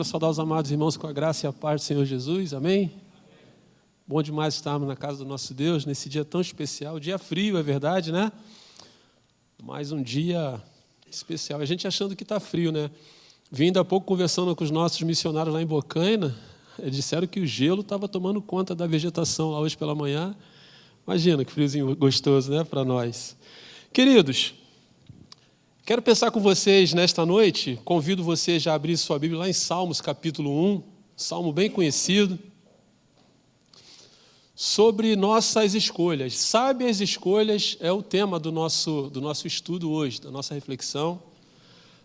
Quero saudar os amados irmãos com a graça e a paz do Senhor Jesus, amém? Bom demais estarmos na casa do nosso Deus, nesse dia tão especial, dia frio, é verdade, né? Mas um dia especial, a gente achando que está frio, né? Vim ainda há pouco conversando com os nossos missionários lá em Bocaina, eles disseram que o gelo estava tomando conta da vegetação lá hoje pela manhã. Imagina que friozinho gostoso, né, para nós. Queridos, quero pensar com vocês nesta noite, convido vocês a abrir sua Bíblia lá em Salmos, capítulo 1, salmo bem conhecido, sobre nossas escolhas. Sábias escolhas é o tema do nosso estudo hoje, da nossa reflexão.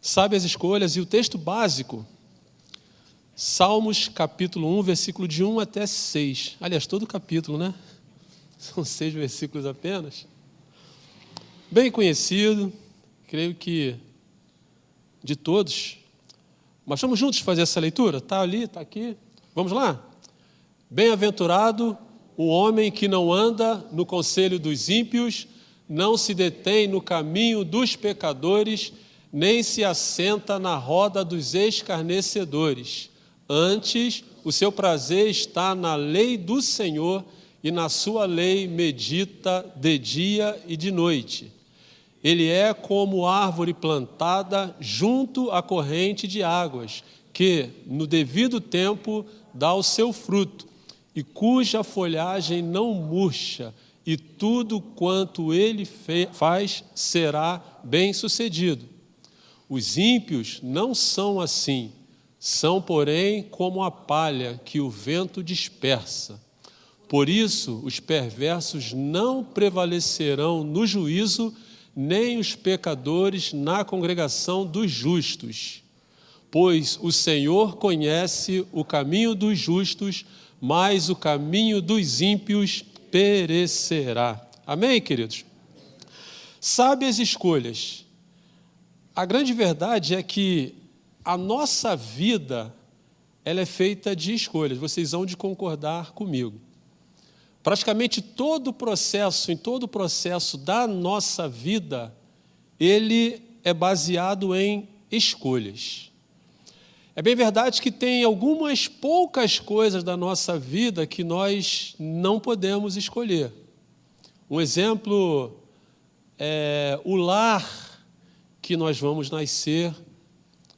Sábias escolhas, e o texto básico, Salmos, capítulo 1, versículo de 1 até 6. Aliás, todo o capítulo, né? São 6 versículos apenas. Bem conhecido, creio que de todos. Mas vamos juntos fazer essa leitura? Está ali, está aqui. Vamos lá? Bem-aventurado o homem que não anda no conselho dos ímpios, não se detém no caminho dos pecadores, nem se assenta na roda dos escarnecedores. Antes, o seu prazer está na lei do Senhor, e na sua lei medita de dia e de noite. Ele é como árvore plantada junto à corrente de águas, que, no devido tempo, dá o seu fruto, e cuja folhagem não murcha, e tudo quanto ele faz será bem-sucedido. Os ímpios não são assim, são, porém, como a palha que o vento dispersa. Por isso, os perversos não prevalecerão no juízo, nem os pecadores na congregação dos justos. Pois o Senhor conhece o caminho dos justos, mas o caminho dos ímpios perecerá. Amém, queridos? Sábias escolhas. A grande verdade é que a nossa vida, ela é feita de escolhas. Vocês vão de concordar comigo. Praticamente em todo o processo da nossa vida, ele é baseado em escolhas. É bem verdade que tem algumas poucas coisas da nossa vida que nós não podemos escolher. Um exemplo é o lar que nós vamos nascer,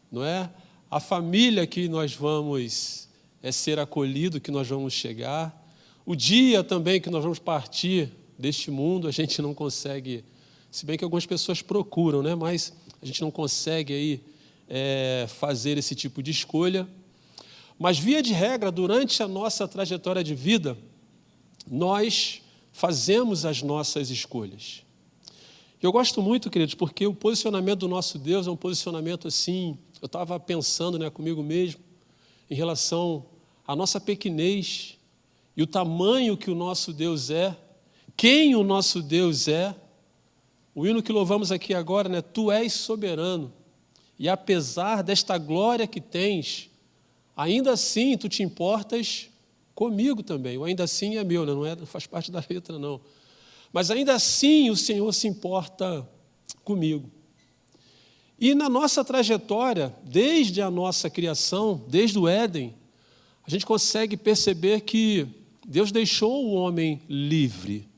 não é? A família que nós vamos ser acolhido, que nós vamos chegar. O dia também que nós vamos partir deste mundo, a gente não consegue, se bem que algumas pessoas procuram, né? Mas a gente não consegue aí, fazer esse tipo de escolha. Mas, via de regra, durante a nossa trajetória de vida, nós fazemos as nossas escolhas. Eu gosto muito, queridos, porque o posicionamento do nosso Deus é um posicionamento assim, eu estava pensando, né, comigo mesmo, em relação à nossa pequenez, e o tamanho que o nosso Deus é, quem o nosso Deus é. O hino que louvamos aqui agora, né? Tu és soberano, e apesar desta glória que tens, ainda assim tu te importas comigo também. O ainda assim é meu, né? Não faz parte da letra, não. Mas ainda assim o Senhor se importa comigo. E na nossa trajetória, desde a nossa criação, desde o Éden, a gente consegue perceber que Deus deixou o homem livre.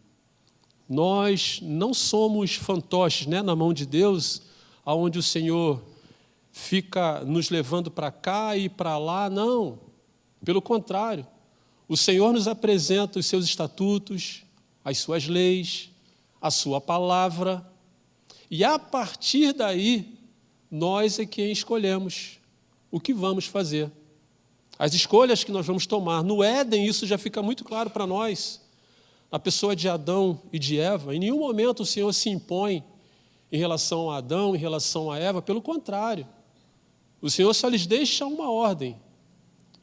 Nós não somos fantoches, né, na mão de Deus, onde o Senhor fica nos levando para cá e para lá. Não, pelo contrário. O Senhor nos apresenta os seus estatutos, as suas leis, a sua palavra. E a partir daí, nós é quem escolhemos o que vamos fazer. As escolhas que nós vamos tomar. No Éden, isso já fica muito claro para nós. Na pessoa de Adão e de Eva, em nenhum momento o Senhor se impõe em relação a Adão, em relação a Eva. Pelo contrário, o Senhor só lhes deixa uma ordem.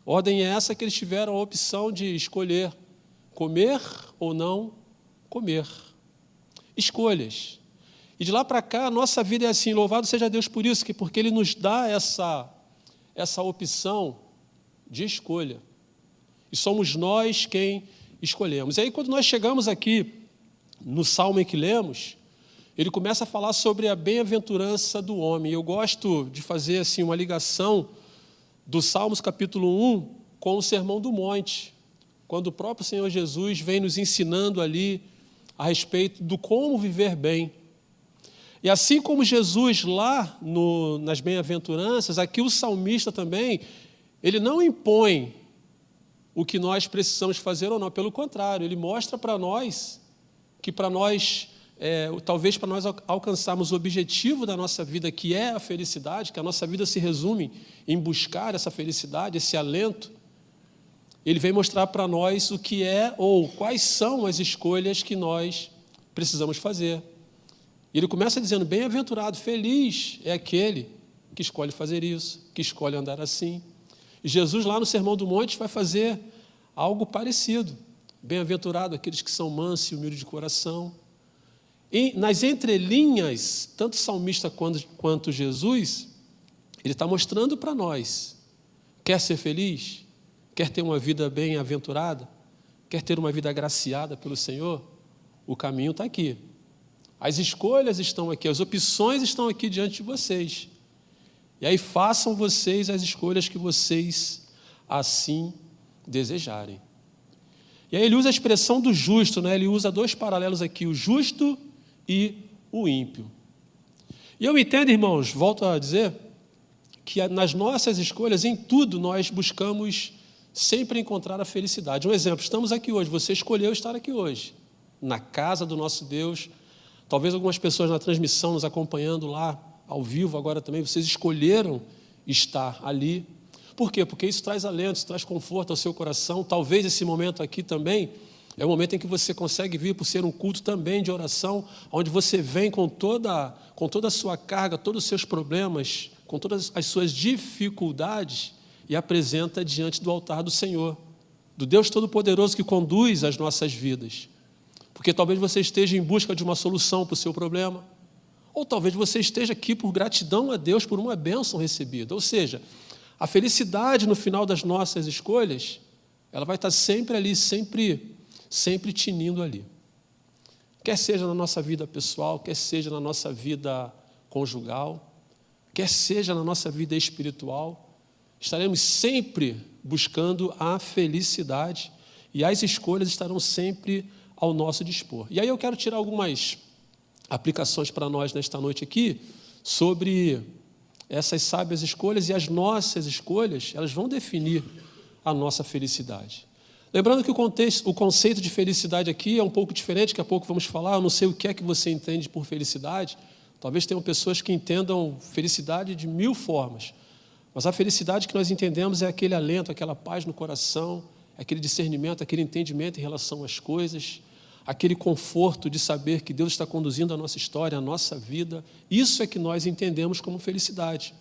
Ordem é essa que eles tiveram a opção de escolher comer ou não comer. Escolhas. E de lá para cá, a nossa vida é assim. Louvado seja Deus por isso, porque Ele nos dá essa opção de escolha. E somos nós quem escolhemos. E aí, quando nós chegamos aqui no salmo em que lemos, ele começa a falar sobre a bem-aventurança do homem. Eu gosto de fazer assim uma ligação do Salmos capítulo 1 com o Sermão do Monte, quando o próprio Senhor Jesus vem nos ensinando ali a respeito do como viver bem. E assim como Jesus lá nas bem-aventuranças, aqui o salmista também, ele não impõe o que nós precisamos fazer ou não, pelo contrário, ele mostra para nós que talvez para nós alcançarmos o objetivo da nossa vida, que é a felicidade, que a nossa vida se resume em buscar essa felicidade, esse alento, ele vem mostrar para nós o que é ou quais são as escolhas que nós precisamos fazer. Ele começa dizendo, bem-aventurado, feliz é aquele que escolhe fazer isso, que escolhe andar assim. E Jesus lá no Sermão do Monte vai fazer algo parecido. Bem-aventurado aqueles que são mansos e humildes de coração. E nas entrelinhas, tanto o salmista quanto Jesus, ele está mostrando para nós, quer ser feliz? Quer ter uma vida bem-aventurada? Quer ter uma vida agraciada pelo Senhor? O caminho está aqui. As escolhas estão aqui, as opções estão aqui diante de vocês. E aí façam vocês as escolhas que vocês assim desejarem. E aí ele usa a expressão do justo, né? Ele usa dois paralelos aqui, o justo e o ímpio. E eu entendo, irmãos, volto a dizer, que nas nossas escolhas, em tudo, nós buscamos sempre encontrar a felicidade. Um exemplo, estamos aqui hoje, você escolheu estar aqui hoje, na casa do nosso Deus. Talvez algumas pessoas na transmissão nos acompanhando lá, ao vivo agora também, vocês escolheram estar ali. Por quê? Porque isso traz alento, isso traz conforto ao seu coração. Talvez esse momento aqui também é o momento em que você consegue vir por ser um culto também de oração, onde você vem com toda a sua carga, todos os seus problemas, com todas as suas dificuldades e apresenta diante do altar do Senhor, do Deus Todo-Poderoso que conduz as nossas vidas. Porque talvez você esteja em busca de uma solução para o seu problema, ou talvez você esteja aqui por gratidão a Deus por uma bênção recebida. Ou seja, a felicidade no final das nossas escolhas, ela vai estar sempre ali, sempre tinindo ali. Quer seja na nossa vida pessoal, quer seja na nossa vida conjugal, quer seja na nossa vida espiritual, estaremos sempre buscando a felicidade e as escolhas estarão sempre ao nosso dispor. E aí eu quero tirar algumas aplicações para nós nesta noite aqui sobre essas sábias escolhas, e as nossas escolhas, elas vão definir a nossa felicidade. Lembrando que o conceito de felicidade aqui é um pouco diferente, daqui a pouco vamos falar, eu não sei o que é que você entende por felicidade, talvez tenham pessoas que entendam felicidade de 1000 formas, mas a felicidade que nós entendemos é aquele alento, aquela paz no coração, aquele discernimento, aquele entendimento em relação às coisas, aquele conforto de saber que Deus está conduzindo a nossa história, a nossa vida. Isso é que nós entendemos como felicidade.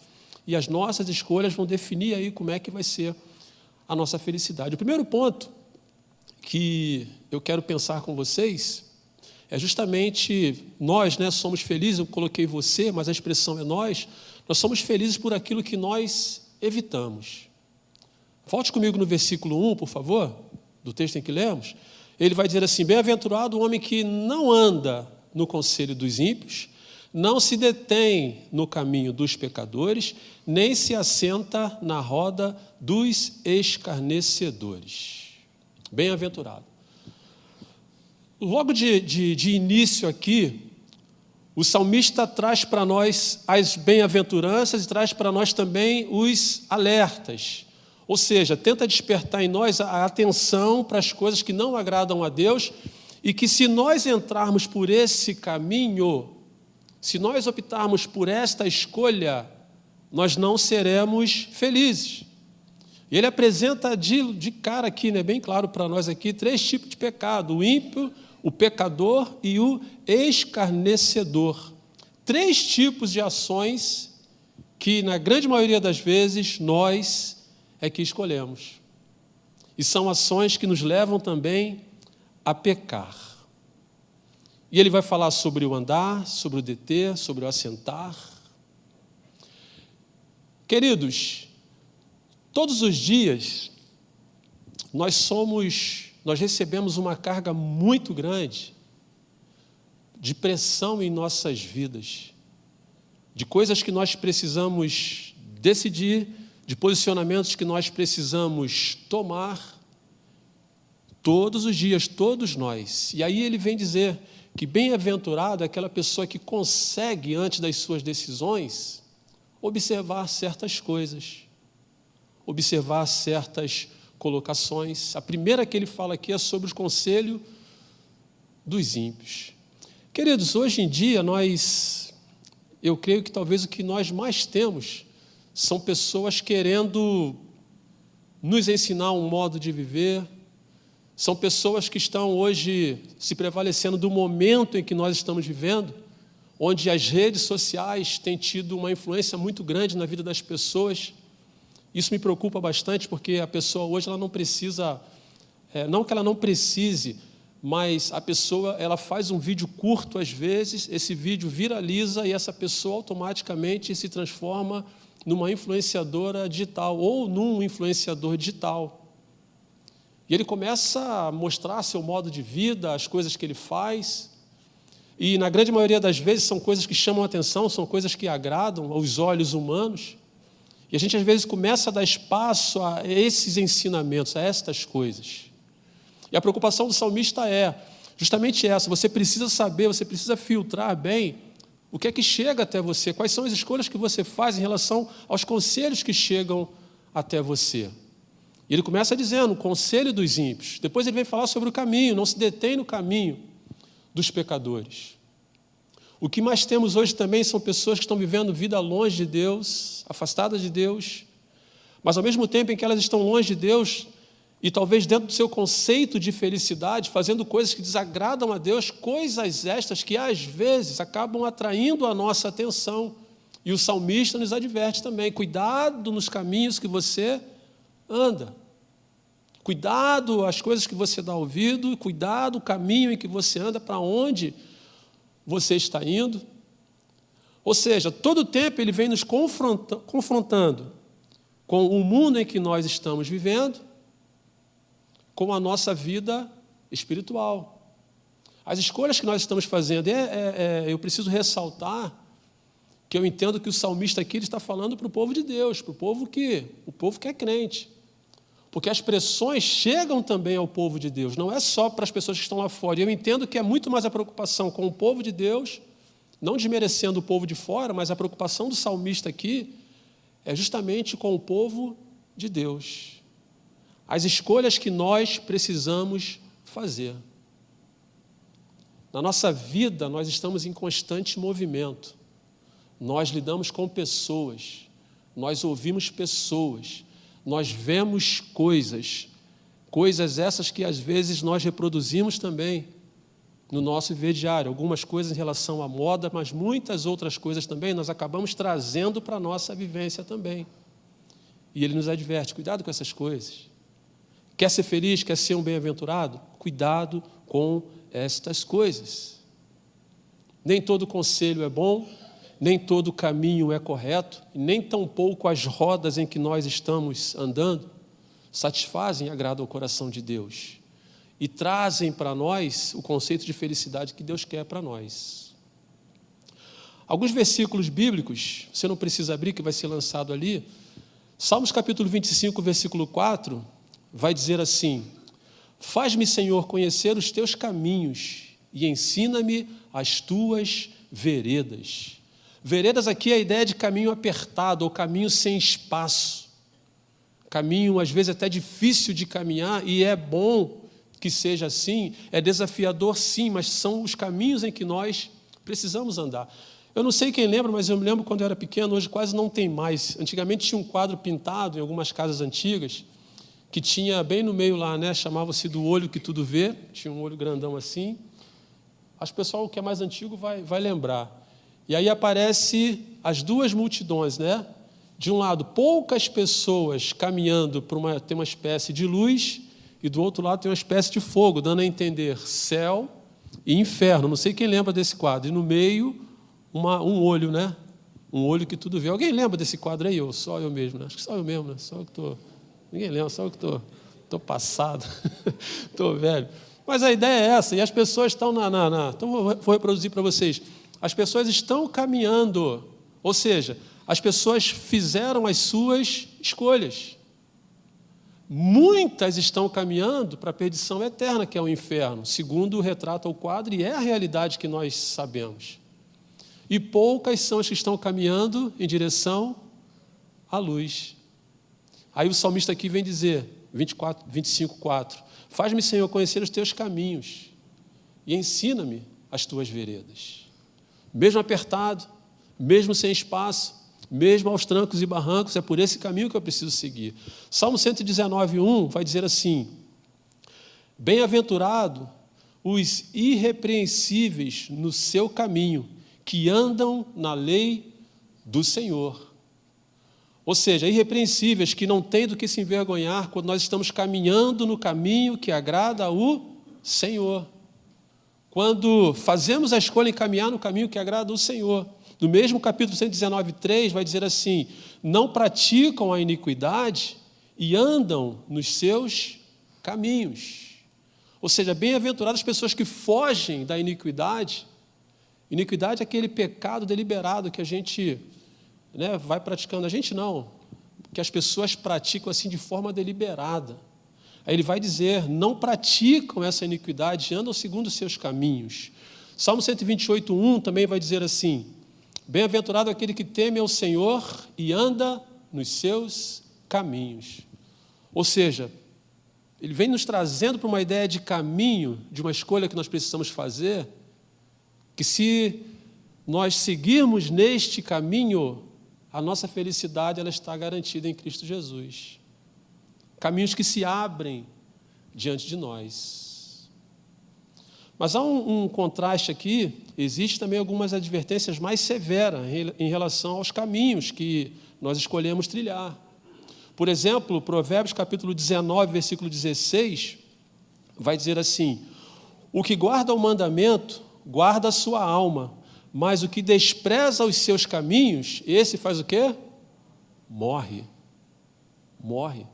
E as nossas escolhas vão definir aí como é que vai ser a nossa felicidade. O primeiro ponto que eu quero pensar com vocês é justamente nós, né, somos felizes, eu coloquei você, mas a expressão é nós somos felizes por aquilo que nós evitamos. Volte comigo no versículo 1, por favor, do texto em que lemos. Ele vai dizer assim, bem-aventurado o homem que não anda no conselho dos ímpios, não se detém no caminho dos pecadores, nem se assenta na roda dos escarnecedores. Bem-aventurado. Logo de início aqui, o salmista traz para nós as bem-aventuranças e traz para nós também os alertas. Ou seja, tenta despertar em nós a atenção para as coisas que não agradam a Deus e que se nós entrarmos por esse caminho, se nós optarmos por esta escolha, nós não seremos felizes. E ele apresenta de cara aqui, né, bem claro para nós aqui, 3 tipos de pecado: o ímpio, o pecador e o escarnecedor. 3 tipos de ações que, na grande maioria das vezes, nós é que escolhemos. E são ações que nos levam também a pecar. E ele vai falar sobre o andar, sobre o deter, sobre o assentar. Queridos, todos os dias nós recebemos uma carga muito grande de pressão em nossas vidas, de coisas que nós precisamos decidir, de posicionamentos que nós precisamos tomar todos os dias, todos nós. E aí ele vem dizer que bem-aventurado é aquela pessoa que consegue, antes das suas decisões, observar certas coisas, observar certas colocações. A primeira que ele fala aqui é sobre o conselho dos ímpios. Queridos, hoje em dia eu creio que talvez o que nós mais temos são pessoas querendo nos ensinar um modo de viver, são pessoas que estão hoje se prevalecendo do momento em que nós estamos vivendo, onde as redes sociais têm tido uma influência muito grande na vida das pessoas. Isso me preocupa bastante, porque a pessoa hoje ela não precisa, não que ela não precise, mas a pessoa ela faz um vídeo curto às vezes, esse vídeo viraliza e essa pessoa automaticamente se transforma numa influenciadora digital ou num influenciador digital. E ele começa a mostrar seu modo de vida, as coisas que ele faz, e na grande maioria das vezes são coisas que chamam a atenção, são coisas que agradam aos olhos humanos, e a gente às vezes começa a dar espaço a esses ensinamentos, a estas coisas. E a preocupação do salmista é justamente essa: você precisa saber, você precisa filtrar bem o que é que chega até você, quais são as escolhas que você faz em relação aos conselhos que chegam até você. E ele começa dizendo, o conselho dos ímpios. Depois ele vem falar sobre o caminho, não se detém no caminho dos pecadores. O que mais temos hoje também são pessoas que estão vivendo vida longe de Deus, afastadas de Deus, mas ao mesmo tempo em que elas estão longe de Deus, e talvez dentro do seu conceito de felicidade, fazendo coisas que desagradam a Deus, coisas estas que às vezes acabam atraindo a nossa atenção. E o salmista nos adverte também, cuidado nos caminhos que você anda. Cuidado as coisas que você dá ouvido, cuidado o caminho em que você anda, para onde você está indo. Ou seja, todo o tempo ele vem nos confrontando com o mundo em que nós estamos vivendo, com a nossa vida espiritual. As escolhas que nós estamos fazendo, eu preciso ressaltar que eu entendo que o salmista aqui ele está falando para o povo de Deus, para o povo que é crente. Porque as pressões chegam também ao povo de Deus, não é só para as pessoas que estão lá fora. E eu entendo que é muito mais a preocupação com o povo de Deus, não desmerecendo o povo de fora, mas a preocupação do salmista aqui é justamente com o povo de Deus. As escolhas que nós precisamos fazer. Na nossa vida, nós estamos em constante movimento. Nós lidamos com pessoas, nós ouvimos pessoas, nós vemos coisas essas que às vezes nós reproduzimos também no nosso viver diário. Algumas coisas em relação à moda, mas muitas outras coisas também nós acabamos trazendo para a nossa vivência também. E ele nos adverte, cuidado com essas coisas. Quer ser feliz, quer ser um bem-aventurado? Cuidado com estas coisas. Nem todo conselho é bom, nem todo caminho é correto, e nem tampouco as rodas em que nós estamos andando satisfazem e agradam o coração de Deus e trazem para nós o conceito de felicidade que Deus quer para nós. Alguns versículos bíblicos, você não precisa abrir, que vai ser lançado ali. Salmos capítulo 25, versículo 4, vai dizer assim: faz-me, Senhor, conhecer os teus caminhos e ensina-me as tuas veredas. Veredas aqui é a ideia de caminho apertado, ou caminho sem espaço. Caminho, às vezes, até difícil de caminhar, e é bom que seja assim, é desafiador sim, mas são os caminhos em que nós precisamos andar. Eu não sei quem lembra, mas eu me lembro quando eu era pequeno, hoje quase não tem mais. Antigamente tinha um quadro pintado em algumas casas antigas, que tinha bem no meio lá, né? Chamava-se do olho que tudo vê, tinha um olho grandão assim. Acho que o pessoal que é mais antigo vai lembrar. E aí aparece as duas multidões, né? De um lado, poucas pessoas caminhando tem uma espécie de luz, e do outro lado tem uma espécie de fogo, dando a entender céu e inferno. Não sei quem lembra desse quadro. E no meio, um olho, né? Um olho que tudo vê. Alguém lembra desse quadro aí? Só eu mesmo, né? Acho que só eu mesmo, né? Só eu que estou... Ninguém lembra, só eu que estou passado, estou velho. Mas a ideia é essa, e as pessoas estão Então vou reproduzir para vocês. As pessoas estão caminhando, ou seja, as pessoas fizeram as suas escolhas. Muitas estão caminhando para a perdição eterna, que é o inferno, segundo retrata o quadro, e é a realidade que nós sabemos. E poucas são as que estão caminhando em direção à luz. Aí o salmista aqui vem dizer, 25:4, faz-me, Senhor, conhecer os teus caminhos e ensina-me as tuas veredas. Mesmo apertado, mesmo sem espaço, mesmo aos trancos e barrancos, é por esse caminho que eu preciso seguir. Salmo 119:1 vai dizer assim: bem-aventurado os irrepreensíveis no seu caminho, que andam na lei do Senhor. Ou seja, irrepreensíveis, que não têm do que se envergonhar quando nós estamos caminhando no caminho que agrada ao Senhor. Quando fazemos a escolha em caminhar no caminho que agrada ao Senhor. No mesmo capítulo 119:3 vai dizer assim: não praticam a iniquidade e andam nos seus caminhos. Ou seja, bem-aventuradas as pessoas que fogem da iniquidade. Iniquidade é aquele pecado deliberado que a gente vai praticando. A gente não, que as pessoas praticam assim de forma deliberada. Aí ele vai dizer, não praticam essa iniquidade, andam segundo os seus caminhos. Salmo 128:1 também vai dizer assim: bem-aventurado aquele que teme ao Senhor e anda nos seus caminhos. Ou seja, ele vem nos trazendo para uma ideia de caminho, de uma escolha que nós precisamos fazer, que se nós seguirmos neste caminho, a nossa felicidade ela está garantida em Cristo Jesus. Caminhos que se abrem diante de nós. Mas há um contraste aqui, existe também algumas advertências mais severas em relação aos caminhos que nós escolhemos trilhar. Por exemplo, Provérbios capítulo 19, versículo 16, vai dizer assim: o que guarda o mandamento, guarda a sua alma, mas o que despreza os seus caminhos, esse faz o quê? Morre. Morre.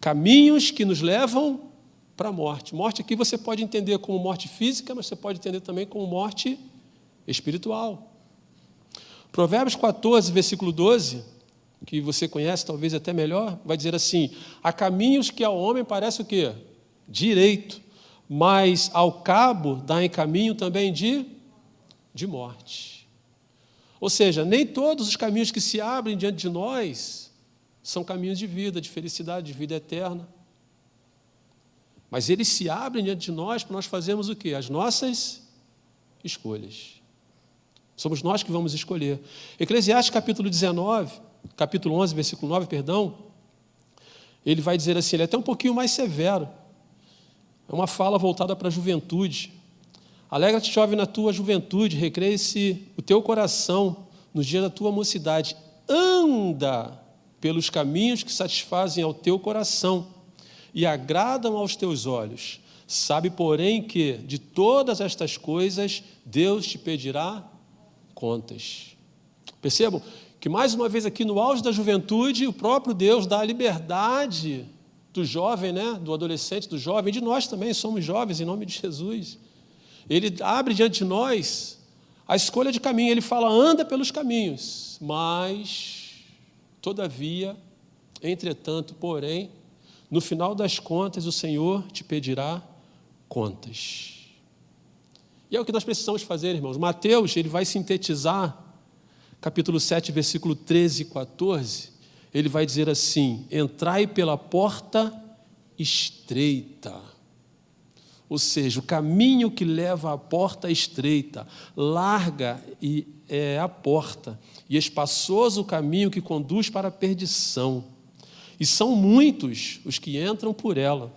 Caminhos que nos levam para a morte. Morte aqui você pode entender como morte física, mas você pode entender também como morte espiritual. Provérbios 14, versículo 12, que você conhece talvez até melhor, vai dizer assim: há caminhos que ao homem parece o quê? Direito, mas ao cabo dá em caminho também de morte. Ou seja, nem todos os caminhos que se abrem diante de nós são caminhos de vida, de felicidade, de vida eterna. Mas eles se abrem diante de nós para nós fazermos o quê? As nossas escolhas. Somos nós que vamos escolher. Eclesiastes capítulo 11, versículo 9, ele vai dizer assim, ele é até um pouquinho mais severo. É uma fala voltada para a juventude. Alegra-te, jovem, na tua juventude, recreia-se o teu coração no dia da tua mocidade. Anda pelos caminhos que satisfazem ao teu coração e agradam aos teus olhos. Sabe, porém, que de todas estas coisas Deus te pedirá contas. Percebam que, mais uma vez, aqui no auge da juventude, o próprio Deus dá a liberdade do jovem, do adolescente, do jovem, de nós também somos jovens, em nome de Jesus. Ele abre diante de nós a escolha de caminho, ele fala, anda pelos caminhos, mas, todavia, entretanto, porém, no final das contas, o Senhor te pedirá contas. E é o que nós precisamos fazer, irmãos. Mateus, ele vai sintetizar, capítulo 7, versículo 13 e 14, ele vai dizer assim, entrai pela porta estreita. Ou seja, o caminho que leva à porta estreita, larga é a porta, e espaçoso o caminho que conduz para a perdição. E são muitos os que entram por ela,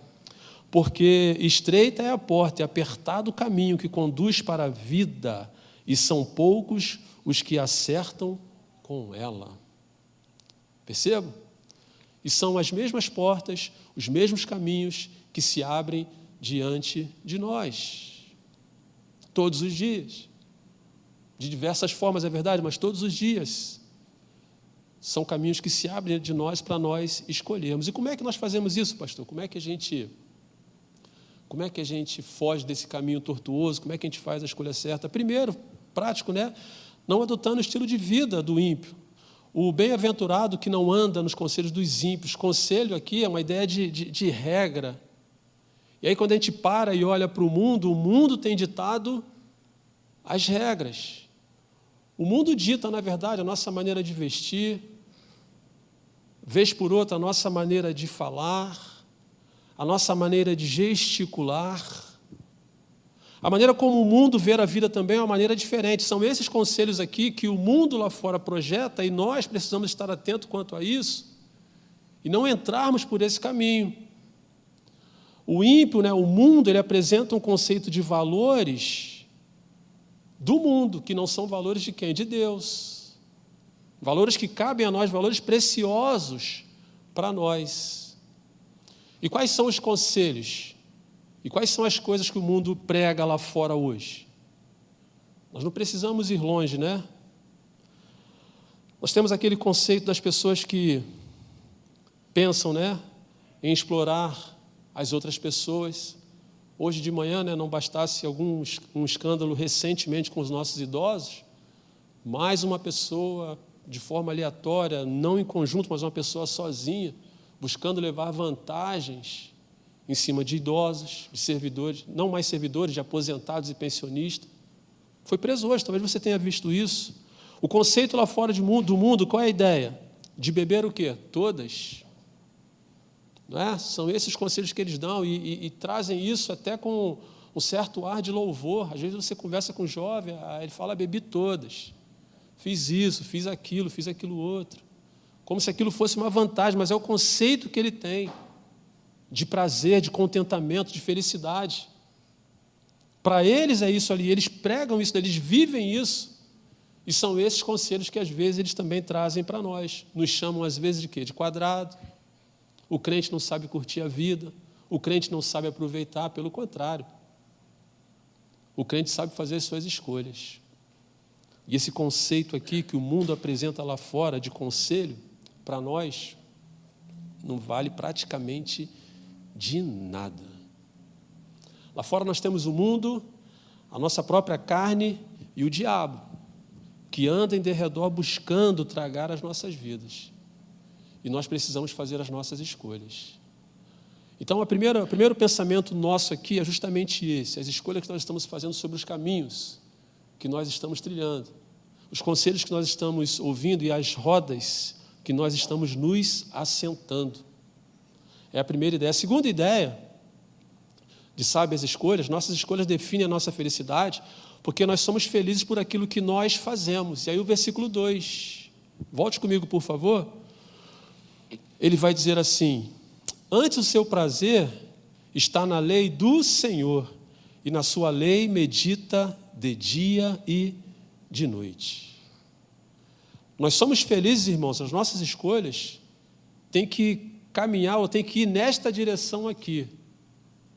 porque estreita é a porta e apertado o caminho que conduz para a vida, e são poucos os que acertam com ela. Percebam? E são as mesmas portas, os mesmos caminhos que se abrem diante de nós, todos os dias, de diversas formas, é verdade, mas todos os dias, são caminhos que se abrem diante de nós para nós escolhermos. E como é que nós fazemos isso, pastor? Como é que a gente foge desse caminho tortuoso? Como é que a gente faz a escolha certa? Primeiro, prático, não adotando o estilo de vida do ímpio. o bem-aventurado que não anda nos conselhos dos ímpios. Conselho aqui é uma ideia de regra. E aí, quando a gente para e olha para o mundo tem ditado as regras. O mundo dita, na verdade, a nossa maneira de vestir, vez por outra, a nossa maneira de falar, a nossa maneira de gesticular. A maneira como o mundo vê a vida também é uma maneira diferente. São esses conselhos aqui que o mundo lá fora projeta e nós precisamos estar atentos quanto a isso e não entrarmos por esse caminho. O ímpio, o mundo, ele apresenta um conceito de valores do mundo, que não são valores de quem? De Deus. Valores que cabem a nós, valores preciosos para nós. E quais são os conselhos? E quais são as coisas que o mundo prega lá fora hoje? Nós não precisamos ir longe, né? Nós temos aquele conceito das pessoas que pensam, em explorar as outras pessoas. Hoje de manhã, não bastasse um escândalo recentemente com os nossos idosos, mais uma pessoa, de forma aleatória, não em conjunto, mas uma pessoa sozinha, buscando levar vantagens em cima de idosos, de servidores, não mais servidores, de aposentados e pensionistas. Foi preso hoje, talvez você tenha visto isso. O conceito lá fora do mundo, qual é a ideia? De beber o quê? Todas. Não é? São esses conselhos que eles dão e trazem isso até com um certo ar de louvor. Às vezes você conversa com um jovem, ele fala, bebi todas. Fiz isso, fiz aquilo outro. Como se aquilo fosse uma vantagem, mas é o conceito que ele tem de prazer, de contentamento, de felicidade. Para eles é isso ali, eles pregam isso, eles vivem isso. E são esses conselhos que às vezes eles também trazem para nós. Nos chamam às vezes de quê? De quadrado. O crente não sabe curtir a vida, o crente não sabe aproveitar, pelo contrário. O crente sabe fazer as suas escolhas. E esse conceito aqui que o mundo apresenta lá fora de conselho, para nós, não vale praticamente de nada. Lá fora nós temos o mundo, a nossa própria carne e o diabo, que anda em derredor buscando tragar as nossas vidas. E nós precisamos fazer as nossas escolhas. Então, o primeiro pensamento nosso aqui é justamente esse, as escolhas que nós estamos fazendo sobre os caminhos que nós estamos trilhando, os conselhos que nós estamos ouvindo e as rodas que nós estamos nos assentando. É a primeira ideia. A segunda ideia de sábias escolhas, nossas escolhas definem a nossa felicidade, porque nós somos felizes por aquilo que nós fazemos. E aí o versículo 2, volte comigo, por favor. Ele vai dizer assim, antes o seu prazer está na lei do Senhor, e na sua lei medita de dia e de noite. Nós somos felizes, irmãos, as nossas escolhas têm que caminhar, ou têm que ir nesta direção aqui,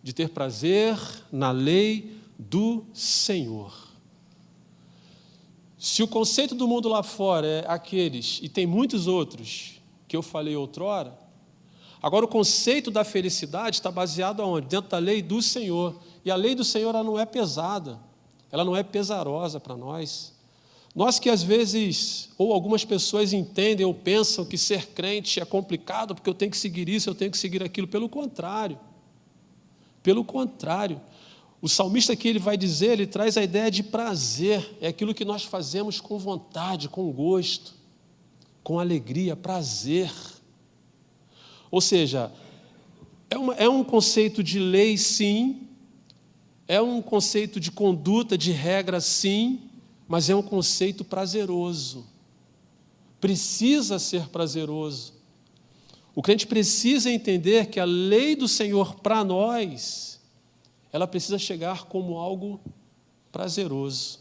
de ter prazer na lei do Senhor. Se o conceito do mundo lá fora é aqueles, e tem muitos outros, que eu falei outrora, agora o conceito da felicidade está baseado aonde? Dentro da lei do Senhor. E a lei do Senhor ela não é pesada, ela não é pesarosa para nós. Nós que às vezes, ou algumas pessoas entendem ou pensam que ser crente é complicado, porque eu tenho que seguir isso, eu tenho que seguir aquilo. Pelo contrário, o salmista aqui ele vai dizer, ele traz a ideia de prazer, é aquilo que nós fazemos com vontade, com gosto, com alegria, prazer. Ou seja, é um conceito de lei, sim, é um conceito de conduta, de regra, sim, mas é um conceito prazeroso. Precisa ser prazeroso. O crente precisa entender que a lei do Senhor para nós, ela precisa chegar como algo prazeroso.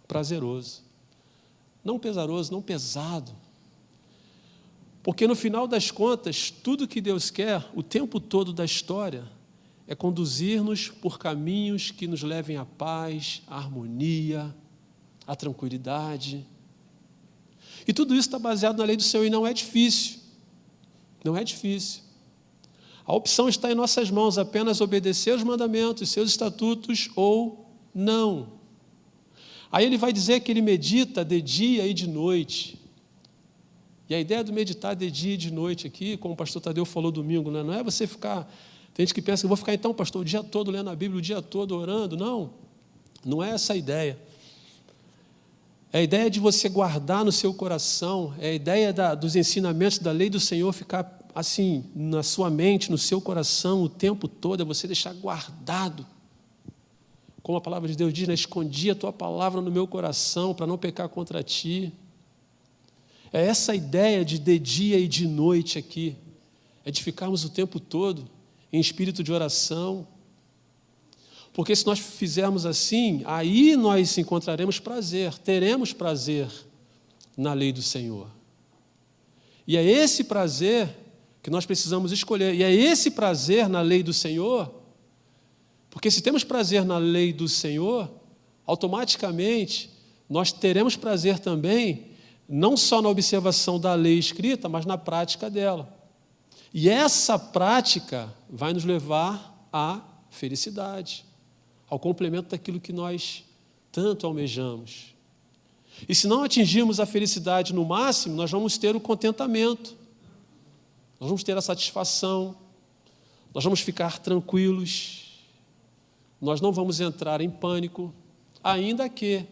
Prazeroso. Não pesaroso, não pesado. Porque no final das contas, tudo que Deus quer, o tempo todo da história, é conduzir-nos por caminhos que nos levem à paz, à harmonia, à tranquilidade. E tudo isso está baseado na lei do Senhor e não é difícil. Não é difícil. A opção está em nossas mãos, apenas obedecer os mandamentos, seus estatutos ou não. Aí ele vai dizer que ele medita de dia e de noite. E a ideia do meditar de dia e de noite aqui, como o pastor Tadeu falou domingo, né? Não é você ficar... Tem gente que pensa que eu vou ficar então, pastor, o dia todo lendo a Bíblia, o dia todo orando. Não, não é essa a ideia. É a ideia de você guardar no seu coração, é a ideia dos ensinamentos da lei do Senhor ficar assim, na sua mente, no seu coração, o tempo todo, é você deixar guardado. Como a palavra de Deus diz, né? Escondi a tua palavra no meu coração para não pecar contra ti. É essa ideia de dia e de noite aqui, é de ficarmos o tempo todo em espírito de oração. Porque se nós fizermos assim, aí nós encontraremos prazer, teremos prazer na lei do Senhor. E é esse prazer que nós precisamos escolher. E é esse prazer na lei do Senhor, porque se temos prazer na lei do Senhor, automaticamente nós teremos prazer também, não só na observação da lei escrita, mas na prática dela. E essa prática vai nos levar à felicidade, ao complemento daquilo que nós tanto almejamos. E se não atingirmos a felicidade no máximo, nós vamos ter o contentamento, nós vamos ter a satisfação, nós vamos ficar tranquilos, nós não vamos entrar em pânico, ainda que.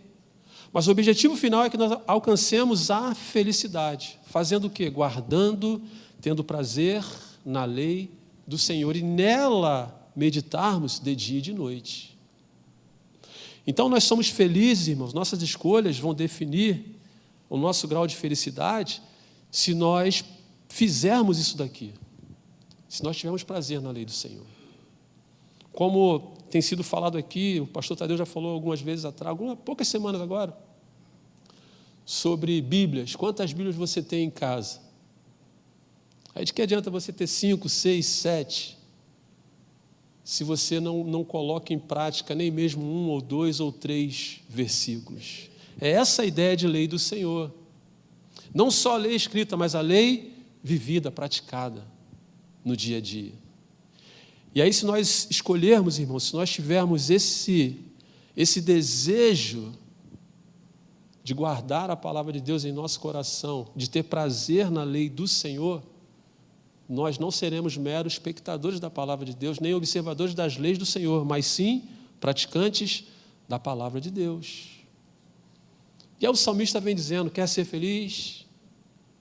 Mas o objetivo final é que nós alcancemos a felicidade. Fazendo o quê? Guardando, tendo prazer na lei do Senhor e nela meditarmos de dia e de noite. Então nós somos felizes, irmãos, nossas escolhas vão definir o nosso grau de felicidade se nós fizermos isso daqui, se nós tivermos prazer na lei do Senhor. Como tem sido falado aqui, o pastor Tadeu já falou algumas vezes atrás, poucas semanas agora, sobre Bíblias. Quantas Bíblias você tem em casa? Aí de que adianta você ter 5, 6, 7, se você não coloca em prática nem mesmo 1 ou 2 ou 3 versículos? É essa a ideia de lei do Senhor. Não só a lei escrita, mas a lei vivida, praticada no dia a dia. E aí, se nós escolhermos, irmãos, se nós tivermos esse desejo de guardar a palavra de Deus em nosso coração, de ter prazer na lei do Senhor, nós não seremos meros espectadores da palavra de Deus, nem observadores das leis do Senhor, mas sim praticantes da palavra de Deus. E aí o salmista vem dizendo, quer ser feliz,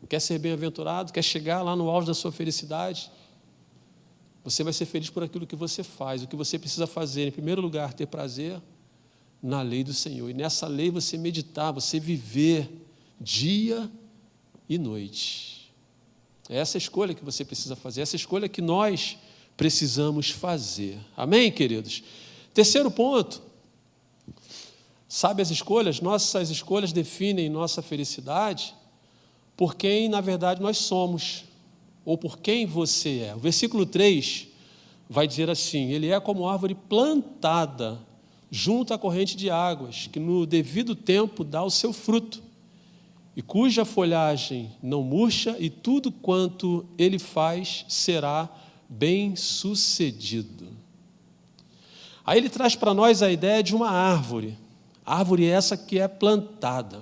quer ser bem-aventurado, quer chegar lá no auge da sua felicidade, você vai ser feliz por aquilo que você faz. O que você precisa fazer, em primeiro lugar, ter prazer na lei do Senhor. E nessa lei você meditar, você viver dia e noite. É essa escolha que você precisa fazer, essa escolha que nós precisamos fazer. Amém, queridos? Terceiro ponto. Sabe as escolhas? Nossas escolhas definem nossa felicidade por quem, na verdade, nós somos, ou por quem você é. O versículo 3 vai dizer assim, ele é como árvore plantada junto à corrente de águas, que no devido tempo dá o seu fruto, e cuja folhagem não murcha, e tudo quanto ele faz será bem-sucedido. Aí ele traz para nós a ideia de uma árvore essa que é plantada.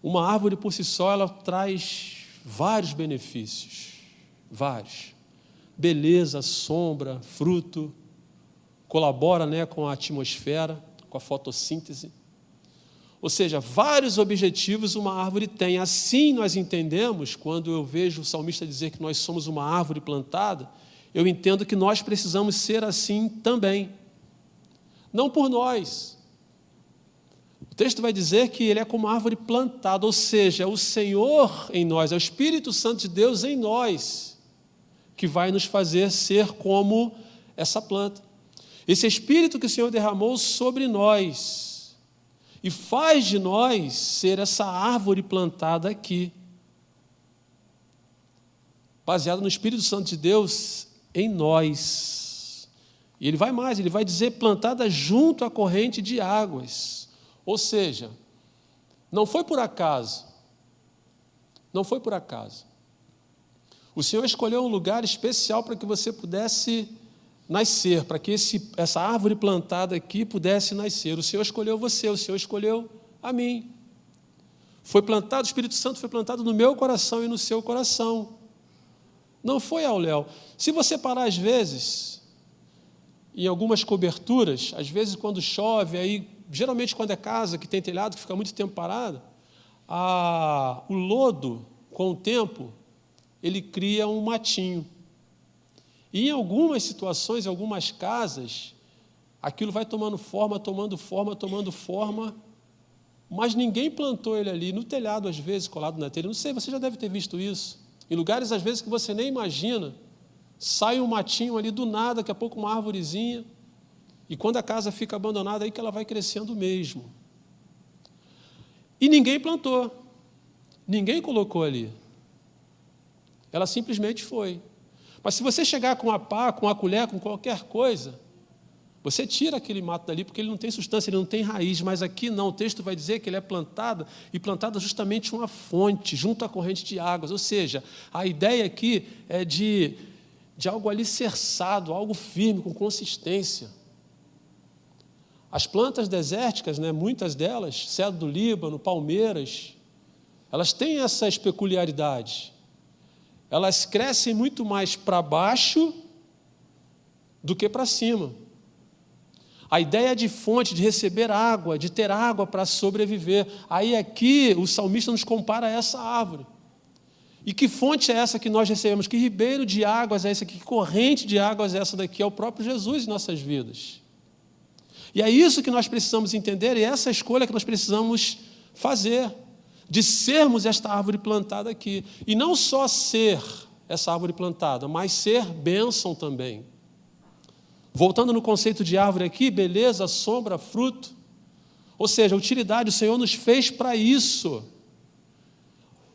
Uma árvore por si só, ela traz vários benefícios, vários. Beleza, sombra, fruto, colabora, né, com a atmosfera, com a fotossíntese. Ou seja, vários objetivos uma árvore tem. Assim nós entendemos, quando eu vejo o salmista dizer que nós somos uma árvore plantada, eu entendo que nós precisamos ser assim também. Não por nós. O texto vai dizer que ele é como uma árvore plantada, ou seja, é o Senhor em nós, é o Espírito Santo de Deus em nós, que vai nos fazer ser como essa planta. Esse Espírito que o Senhor derramou sobre nós e faz de nós ser essa árvore plantada aqui, baseada no Espírito Santo de Deus em nós. E ele vai mais, ele vai dizer plantada junto à corrente de águas. Ou seja, não foi por acaso. Não foi por acaso. O Senhor escolheu um lugar especial para que você pudesse nascer, para que essa árvore plantada aqui pudesse nascer. O Senhor escolheu você, o Senhor escolheu a mim. Foi plantado, o Espírito Santo foi plantado no meu coração e no seu coração. Não foi ao léu. Se você parar às vezes, em algumas coberturas, às vezes quando chove, aí, geralmente quando é casa que tem telhado, que fica muito tempo parado, o lodo, com o tempo, ele cria um matinho. E em algumas situações, em algumas casas, aquilo vai tomando forma, mas ninguém plantou ele ali, no telhado às vezes, colado na telha. Não sei, você já deve ter visto isso. Em lugares às vezes que você nem imagina, sai um matinho ali do nada, daqui a pouco uma árvorezinha, e quando a casa fica abandonada, aí que ela vai crescendo mesmo. E ninguém plantou, ninguém colocou ali. Ela simplesmente foi. Mas se você chegar com a pá, com a colher, com qualquer coisa, você tira aquele mato dali, porque ele não tem substância, ele não tem raiz, mas aqui não, o texto vai dizer que ele é plantado, e plantada justamente uma fonte, junto à corrente de águas, ou seja, a ideia aqui é de algo alicerçado, algo firme, com consistência. As plantas desérticas, muitas delas, cedro do Líbano, palmeiras, elas têm essas peculiaridades. Elas crescem muito mais para baixo do que para cima. A ideia de fonte, de receber água, de ter água para sobreviver. Aí aqui o salmista nos compara a essa árvore. E que fonte é essa que nós recebemos? Que ribeiro de águas é esse aqui? Que corrente de águas é essa daqui? É o próprio Jesus em nossas vidas. E é isso que nós precisamos entender, e essa escolha que nós precisamos fazer, de sermos esta árvore plantada aqui. E não só ser essa árvore plantada, mas ser bênção também. Voltando no conceito de árvore aqui, beleza, sombra, fruto. Ou seja, utilidade, o Senhor nos fez para isso.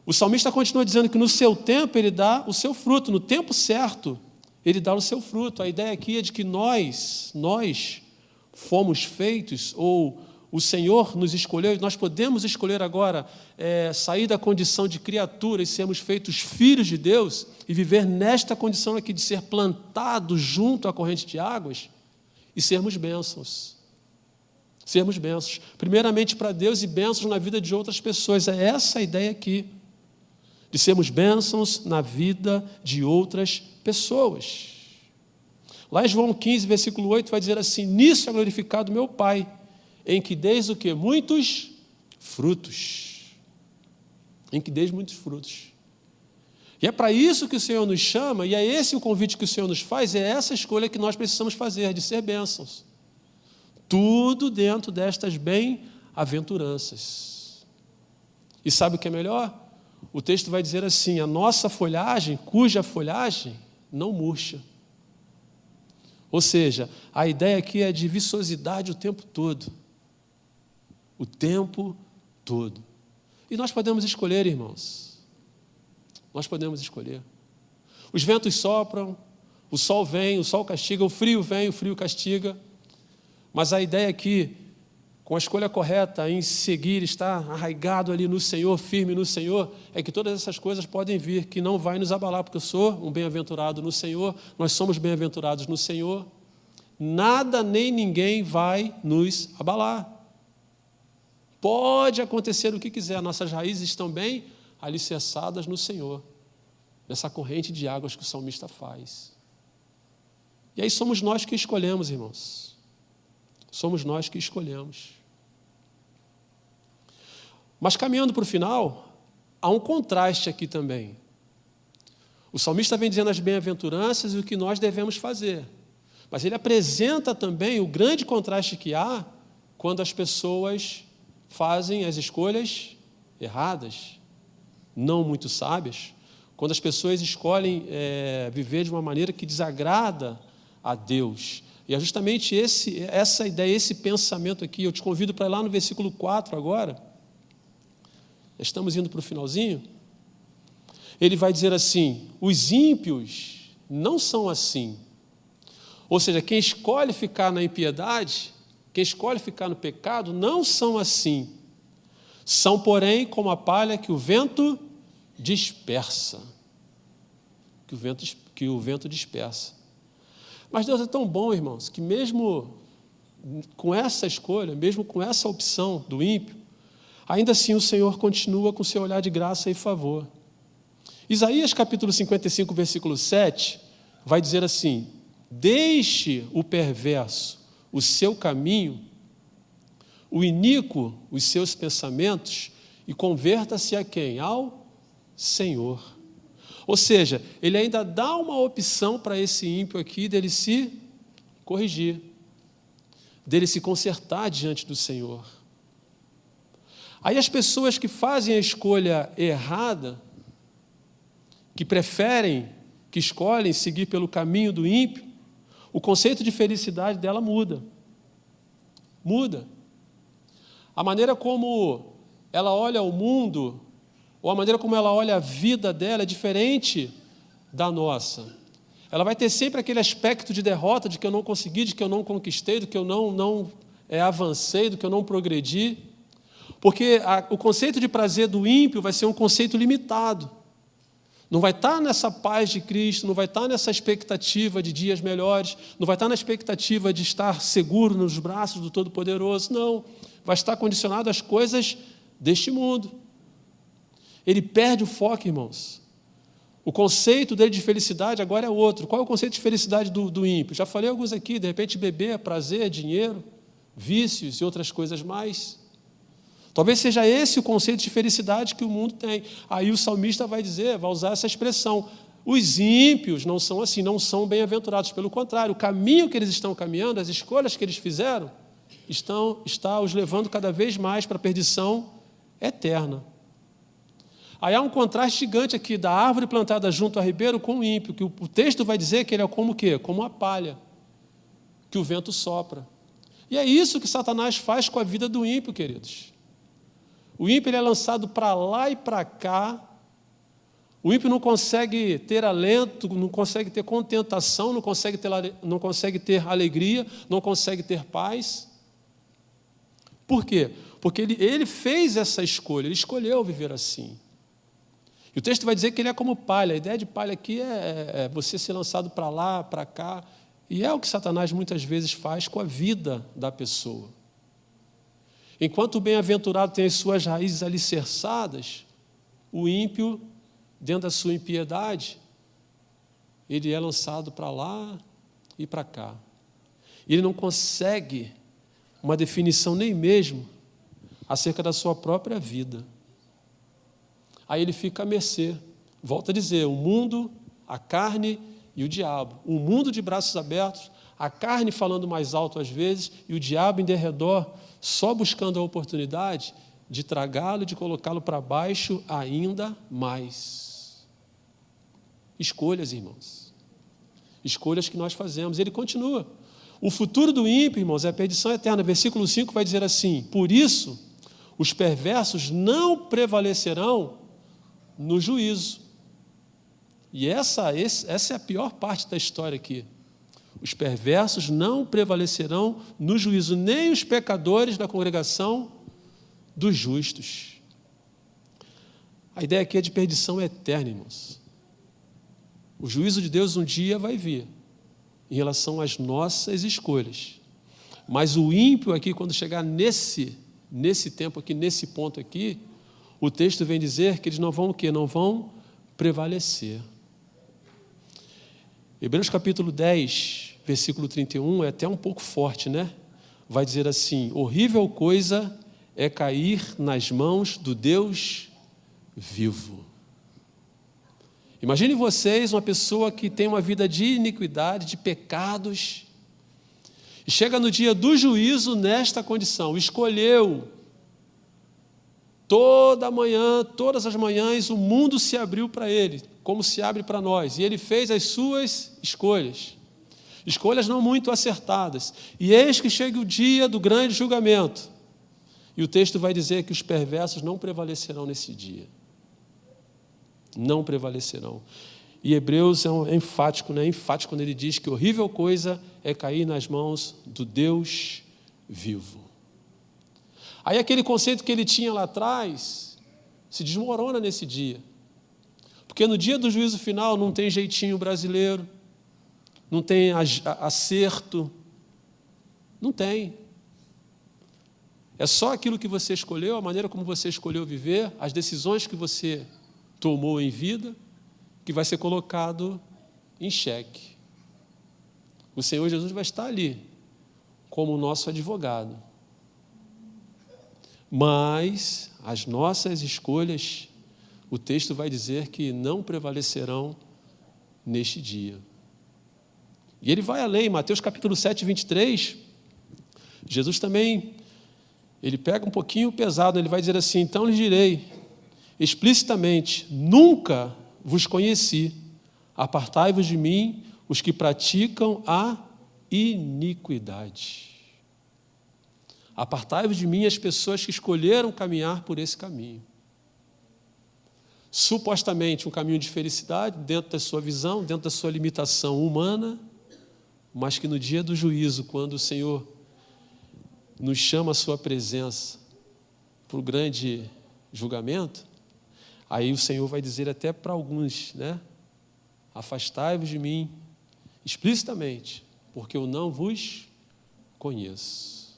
O salmista continua dizendo que no seu tempo Ele dá o seu fruto, no tempo certo Ele dá o seu fruto. A ideia aqui é de que nós fomos feitos, ou o Senhor nos escolheu, nós podemos escolher agora sair da condição de criatura e sermos feitos filhos de Deus e viver nesta condição aqui de ser plantados junto à corrente de águas e sermos bênçãos. Sermos bênçãos, primeiramente para Deus e bênçãos na vida de outras pessoas. É essa a ideia aqui, de sermos bênçãos na vida de outras pessoas. Lá em João 15, versículo 8, vai dizer assim: nisso é glorificado meu Pai, em que deis o quê? Muitos frutos. Em que deis muitos frutos. E é para isso que o Senhor nos chama, e é esse o convite que o Senhor nos faz, é essa escolha que nós precisamos fazer, de ser bênçãos. Tudo dentro destas bem-aventuranças. E sabe o que é melhor? O texto vai dizer assim: a nossa folhagem, cuja folhagem não murcha. Ou seja, a ideia aqui é de viçosidade o tempo todo. O tempo todo. E nós podemos escolher, irmãos. Nós podemos escolher. Os ventos sopram, o sol vem, o sol castiga, o frio vem, o frio castiga. Mas a ideia aqui, com a escolha correta em seguir, estar arraigado ali no Senhor, firme no Senhor, é que todas essas coisas podem vir, que não vai nos abalar, porque eu sou um bem-aventurado no Senhor, nós somos bem-aventurados no Senhor. Nada nem ninguém vai nos abalar. Pode acontecer o que quiser, nossas raízes estão bem alicerçadas no Senhor, nessa corrente de águas que o salmista faz. E aí somos nós que escolhemos, irmãos. Somos nós que escolhemos. Mas caminhando para o final, há um contraste aqui também. O salmista vem dizendo as bem-aventuranças e o que nós devemos fazer. Mas ele apresenta também o grande contraste que há quando as pessoas fazem as escolhas erradas, não muito sábias, quando as pessoas escolhem viver de uma maneira que desagrada a Deus. E é justamente essa ideia, esse pensamento aqui. Eu te convido para ir lá no versículo 4 agora. Estamos indo para o finalzinho. Ele vai dizer assim: os ímpios não são assim. Ou seja, quem escolhe ficar na impiedade, quem escolhe ficar no pecado, não são assim. São, porém, como a palha que o vento dispersa. Que o vento dispersa. Mas Deus é tão bom, irmãos, que mesmo com essa escolha, mesmo com essa opção do ímpio, ainda assim o Senhor continua com seu olhar de graça e favor. Isaías capítulo 55, versículo 7, vai dizer assim: deixe o perverso o seu caminho, o iníquo os seus pensamentos, e converta-se a quem? Ao Senhor. Ou seja, ele ainda dá uma opção para esse ímpio aqui dele se corrigir, dele se consertar diante do Senhor. Aí as pessoas que fazem a escolha errada, que preferem, que escolhem seguir pelo caminho do ímpio, o conceito de felicidade dela muda. Muda. A maneira como ela olha o mundo, ou a maneira como ela olha a vida dela é diferente da nossa. Ela vai ter sempre aquele aspecto de derrota, de que eu não consegui, de que eu não conquistei, do que eu não avancei, do que eu não progredi. Porque o conceito de prazer do ímpio vai ser um conceito limitado. Não vai estar nessa paz de Cristo, não vai estar nessa expectativa de dias melhores, não vai estar na expectativa de estar seguro nos braços do Todo-Poderoso, não. Vai estar condicionado às coisas deste mundo. Ele perde o foco, irmãos. O conceito dele de felicidade agora é outro. Qual é o conceito de felicidade do ímpio? Já falei alguns aqui, de repente beber, prazer, dinheiro, vícios e outras coisas mais. Talvez seja esse o conceito de felicidade que o mundo tem. Aí o salmista vai usar essa expressão: os ímpios não são assim, não são bem-aventurados. Pelo contrário, o caminho que eles estão caminhando, as escolhas que eles fizeram, está os levando cada vez mais para a perdição eterna. Aí há um contraste gigante aqui da árvore plantada junto a ribeiro com o ímpio, que o texto vai dizer que ele é como o quê? Como a palha, que o vento sopra. E é isso que Satanás faz com a vida do ímpio, queridos. O ímpio ele é lançado para lá e para cá. O ímpio não consegue ter alento, não consegue ter contentação, não consegue ter alegria, não consegue ter paz. Por quê? Porque ele fez essa escolha, ele escolheu viver assim. E o texto vai dizer que ele é como palha. A ideia de palha aqui é você ser lançado para lá, para cá. E é o que Satanás muitas vezes faz com a vida da pessoa. Enquanto o bem-aventurado tem as suas raízes alicerçadas, o ímpio, dentro da sua impiedade, ele é lançado para lá e para cá. Ele não consegue uma definição nem mesmo acerca da sua própria vida. Aí ele fica à mercê. Volto a dizer, o mundo, a carne e o diabo. O mundo de braços abertos, a carne falando mais alto às vezes, e o diabo em derredor, só buscando a oportunidade de tragá-lo e de colocá-lo para baixo ainda mais. Escolhas, irmãos. Escolhas que nós fazemos. Ele continua. O futuro do ímpio, irmãos, é a perdição eterna. Versículo 5 vai dizer assim: por isso, os perversos não prevalecerão no juízo. E essa é a pior parte da história aqui. Os perversos não prevalecerão no juízo, nem os pecadores da congregação dos justos. A ideia aqui é de perdição eterna, irmãos. O juízo de Deus um dia vai vir em relação às nossas escolhas. Mas o ímpio aqui, quando chegar nesse tempo aqui, nesse ponto aqui, o texto vem dizer que eles não vão o quê? Não vão prevalecer. Hebreus capítulo 10, versículo 31, é até um pouco forte, né? Vai dizer assim: horrível coisa é cair nas mãos do Deus vivo. Imagine vocês uma pessoa que tem uma vida de iniquidade, de pecados, e chega no dia do juízo nesta condição: escolheu. Toda manhã, todas as manhãs, o mundo se abriu para ele, como se abre para nós. E ele fez as suas escolhas. Escolhas não muito acertadas. E eis que chega o dia do grande julgamento. E o texto vai dizer que os perversos não prevalecerão nesse dia. Não prevalecerão. E Hebreus é enfático, né? Enfático quando ele diz que horrível coisa é cair nas mãos do Deus vivo. Aí aquele conceito que ele tinha lá atrás se desmorona nesse dia. Porque no dia do juízo final não tem jeitinho brasileiro, não tem acerto, não tem. É só aquilo que você escolheu, a maneira como você escolheu viver, as decisões que você tomou em vida, que vai ser colocado em xeque. O Senhor Jesus vai estar ali como o nosso advogado. Mas as nossas escolhas, o texto vai dizer que não prevalecerão neste dia. E ele vai além, Mateus capítulo 7, 23, Jesus também, ele pega um pouquinho pesado, ele vai dizer assim: então lhes direi explicitamente, nunca vos conheci, apartai-vos de mim, os que praticam a iniquidade. Apartai-vos de mim as pessoas que escolheram caminhar por esse caminho. Supostamente um caminho de felicidade, dentro da sua visão, dentro da sua limitação humana, mas que no dia do juízo, quando o Senhor nos chama à sua presença para o grande julgamento, aí o Senhor vai dizer até para alguns, né? Afastai-vos de mim, explicitamente, porque eu não vos conheço.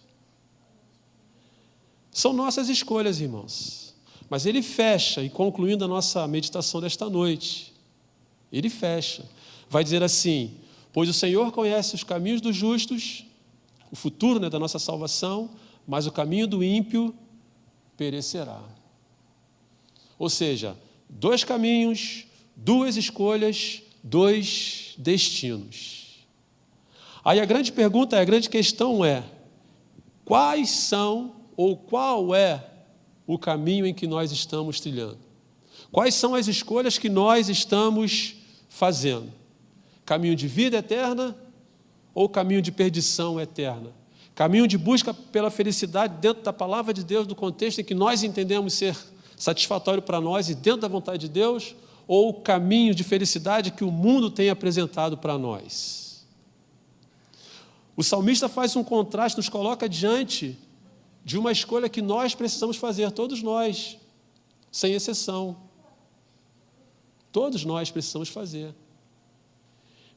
São nossas escolhas, irmãos. Mas ele fecha, e concluindo a nossa meditação desta noite, ele fecha, vai dizer assim: pois o Senhor conhece os caminhos dos justos, o futuro, né, da nossa salvação, mas o caminho do ímpio perecerá. Ou seja, 2 caminhos, 2 escolhas, 2 destinos. Aí a grande pergunta, a grande questão é: quais são ou qual é o caminho em que nós estamos trilhando? Quais são as escolhas que nós estamos fazendo? Caminho de vida eterna ou caminho de perdição eterna? Caminho de busca pela felicidade dentro da palavra de Deus, do contexto em que nós entendemos ser satisfatório para nós e dentro da vontade de Deus, ou o caminho de felicidade que o mundo tem apresentado para nós? O salmista faz um contraste, nos coloca diante de uma escolha que nós precisamos fazer, todos nós, sem exceção. Todos nós precisamos fazer.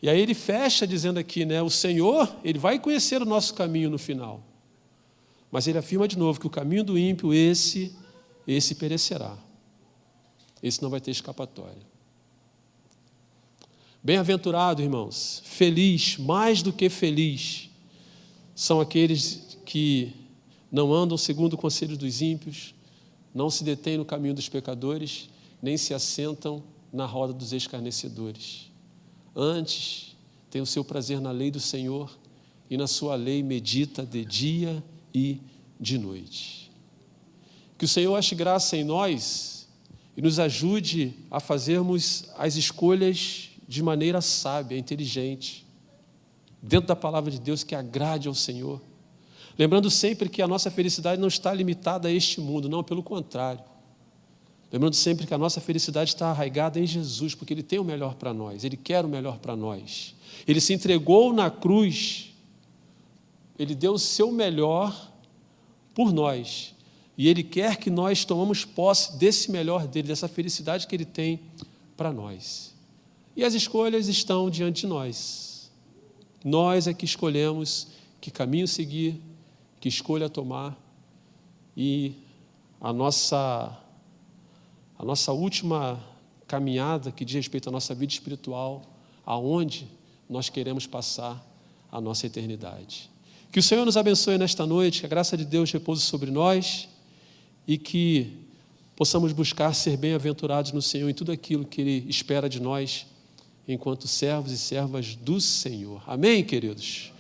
E aí ele fecha dizendo aqui, né, o Senhor, ele vai conhecer o nosso caminho no final. Mas ele afirma de novo que o caminho do ímpio, esse perecerá. Esse não vai ter escapatória. Bem-aventurado, irmãos, feliz, mais do que feliz, são aqueles que não andam segundo o conselho dos ímpios, não se detêm no caminho dos pecadores, nem se assentam na roda dos escarnecedores. Antes, tem o seu prazer na lei do Senhor, e na sua lei medita de dia e de noite. Que o Senhor ache graça em nós e nos ajude a fazermos as escolhas de maneira sábia, inteligente, dentro da palavra de Deus, que agrade ao Senhor. Lembrando sempre que a nossa felicidade não está limitada a este mundo, não, pelo contrário. Lembrando sempre que a nossa felicidade está arraigada em Jesus, porque Ele tem o melhor para nós, Ele quer o melhor para nós. Ele se entregou na cruz, Ele deu o seu melhor por nós, e Ele quer que nós tomemos posse desse melhor dEle, dessa felicidade que Ele tem para nós. E as escolhas estão diante de nós. Nós é que escolhemos que caminho seguir, que escolha tomar, e a nossa última caminhada que diz respeito à nossa vida espiritual, aonde nós queremos passar a nossa eternidade. Que o Senhor nos abençoe nesta noite, que a graça de Deus repouse sobre nós e que possamos buscar ser bem-aventurados no Senhor em tudo aquilo que Ele espera de nós enquanto servos e servas do Senhor. Amém, queridos?